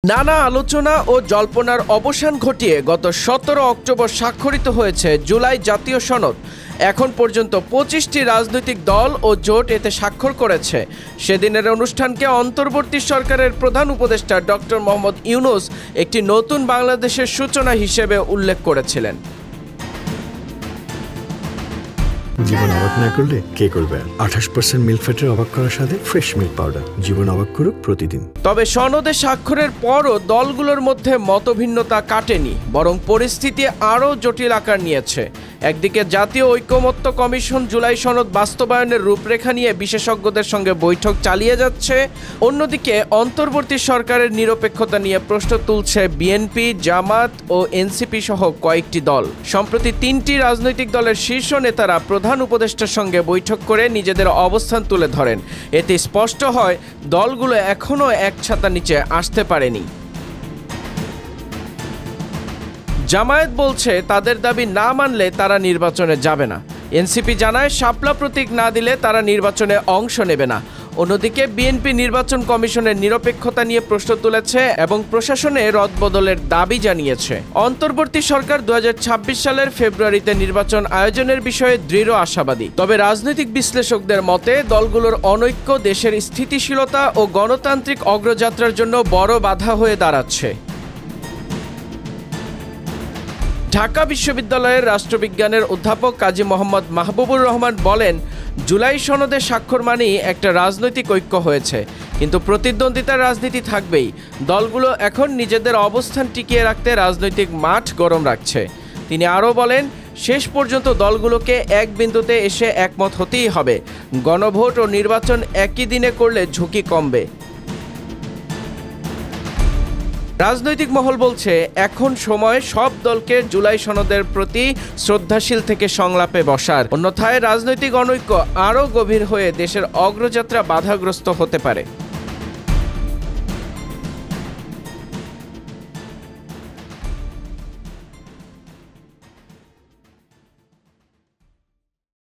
নানা আলোচনা ও জল্পনার অবসান ঘটিয়ে গত 17 অক্টোবর স্বাক্ষরিত হয়েছে জুলাই জাতীয় সনদ। এখন পর্যন্ত 25টি রাজনৈতিক দল ও জোট এতে স্বাক্ষর করেছে। সেদিনের অনুষ্ঠানকে অন্তর্বর্তী সরকারের প্রধান উপদেষ্টা ডক্টর মোহাম্মদ ইউনূস একটি নতুন বাংলাদেশের সূচনা হিসেবে উল্লেখ করেছিলেন। জীবন অবাক না করলে কে করবে? 28% মিল্ক ফ্যাটের অবাক করার সাথে ফ্রেশ মিল্ক পাউডার। জীবন অবাক করুক প্রতিদিন। তবে সনদে স্বাক্ষরের পরও দলগুলোর মধ্যে মতভিন্নতা কাটেনি, বরং পরিস্থিতি আরও জটিল আকার নিয়েছে। একদিকে জাতীয় ঐকমত্য কমিশন জুলাই সনদ বাস্তবায়নের রূপরেখা নিয়ে বিশেষজ্ঞদের সঙ্গে বৈঠক চালিয়ে যাচ্ছে, অন্যদিকে অন্তর্বর্তী সরকারের নিরপেক্ষতা নিয়ে প্রশ্ন তুলছে বিএনপি, জামাত ও এনসিপি সহ কয়েকটি দল। সম্প্রতি 3টি রাজনৈতিক দলের শীর্ষ নেতারা প্রধান উপদেষ্টার সঙ্গে বৈঠক করে নিজেদের অবস্থান তুলে ধরেন। এতে স্পষ্ট হয় দলগুলো এখনও এক ছাতার নিচে আসতে পারেনি। জামায়াত বলছে তাদের দাবি না মানলে তারা নির্বাচনে যাবে না। এনসিপি জানায় শাপলা প্রতীক না দিলে তারা নির্বাচনে অংশ নেবে না। অন্যদিকে বিএনপি নির্বাচন কমিশনের নিরপেক্ষতা নিয়ে প্রশ্ন তুলেছে এবং প্রশাসনে রদবদলের দাবি জানিয়েছে। অন্তর্বর্তী সরকার 2026 সালের ফেব্রুয়ারিতে নির্বাচন আয়োজনের বিষয়ে দৃঢ় আশাবাদী। তবে রাজনৈতিক বিশ্লেষকদের মতে দলগুলোর অনৈক্য দেশের স্থিতিশীলতা ও গণতান্ত্রিক অগ্রযাত্রার জন্য বড় বাধা হয়ে দাঁড়াচ্ছে। ঢাকা বিশ্ববিদ্যালয়ের রাষ্ট্রবিজ্ঞানের অধ্যাপক কাজী মোহাম্মদ মাহবুবুর রহমান বলেন, জুলাই সনদে স্বাক্ষর মানেই একটা রাজনৈতিক ঐক্য হয়েছে, কিন্তু প্রতিদ্বন্দ্বিতার রাজনীতি থাকবেই। দলগুলো এখন নিজেদের অবস্থান টিকিয়ে রাখতে রাজনৈতিক মাঠ গরম রাখছে। তিনি আরও বলেন, শেষ পর্যন্ত দলগুলোকে এক বিন্দুতে এসে একমত হতেই হবে। গণভোট ও নির্বাচন একই দিনে করলে ঝুঁকি কমবে। রাজনৈতিক মহল বলছে এখন সময় সব দলকে জুলাই সনদের প্রতি শ্রদ্ধাশীল থেকে সংলাপে বসার, অন্যথায় রাজনৈতিক অনৈক্য আরও গভীর হয়ে দেশের অগ্রযাত্রা বাধাগ্রস্ত হতে পারে।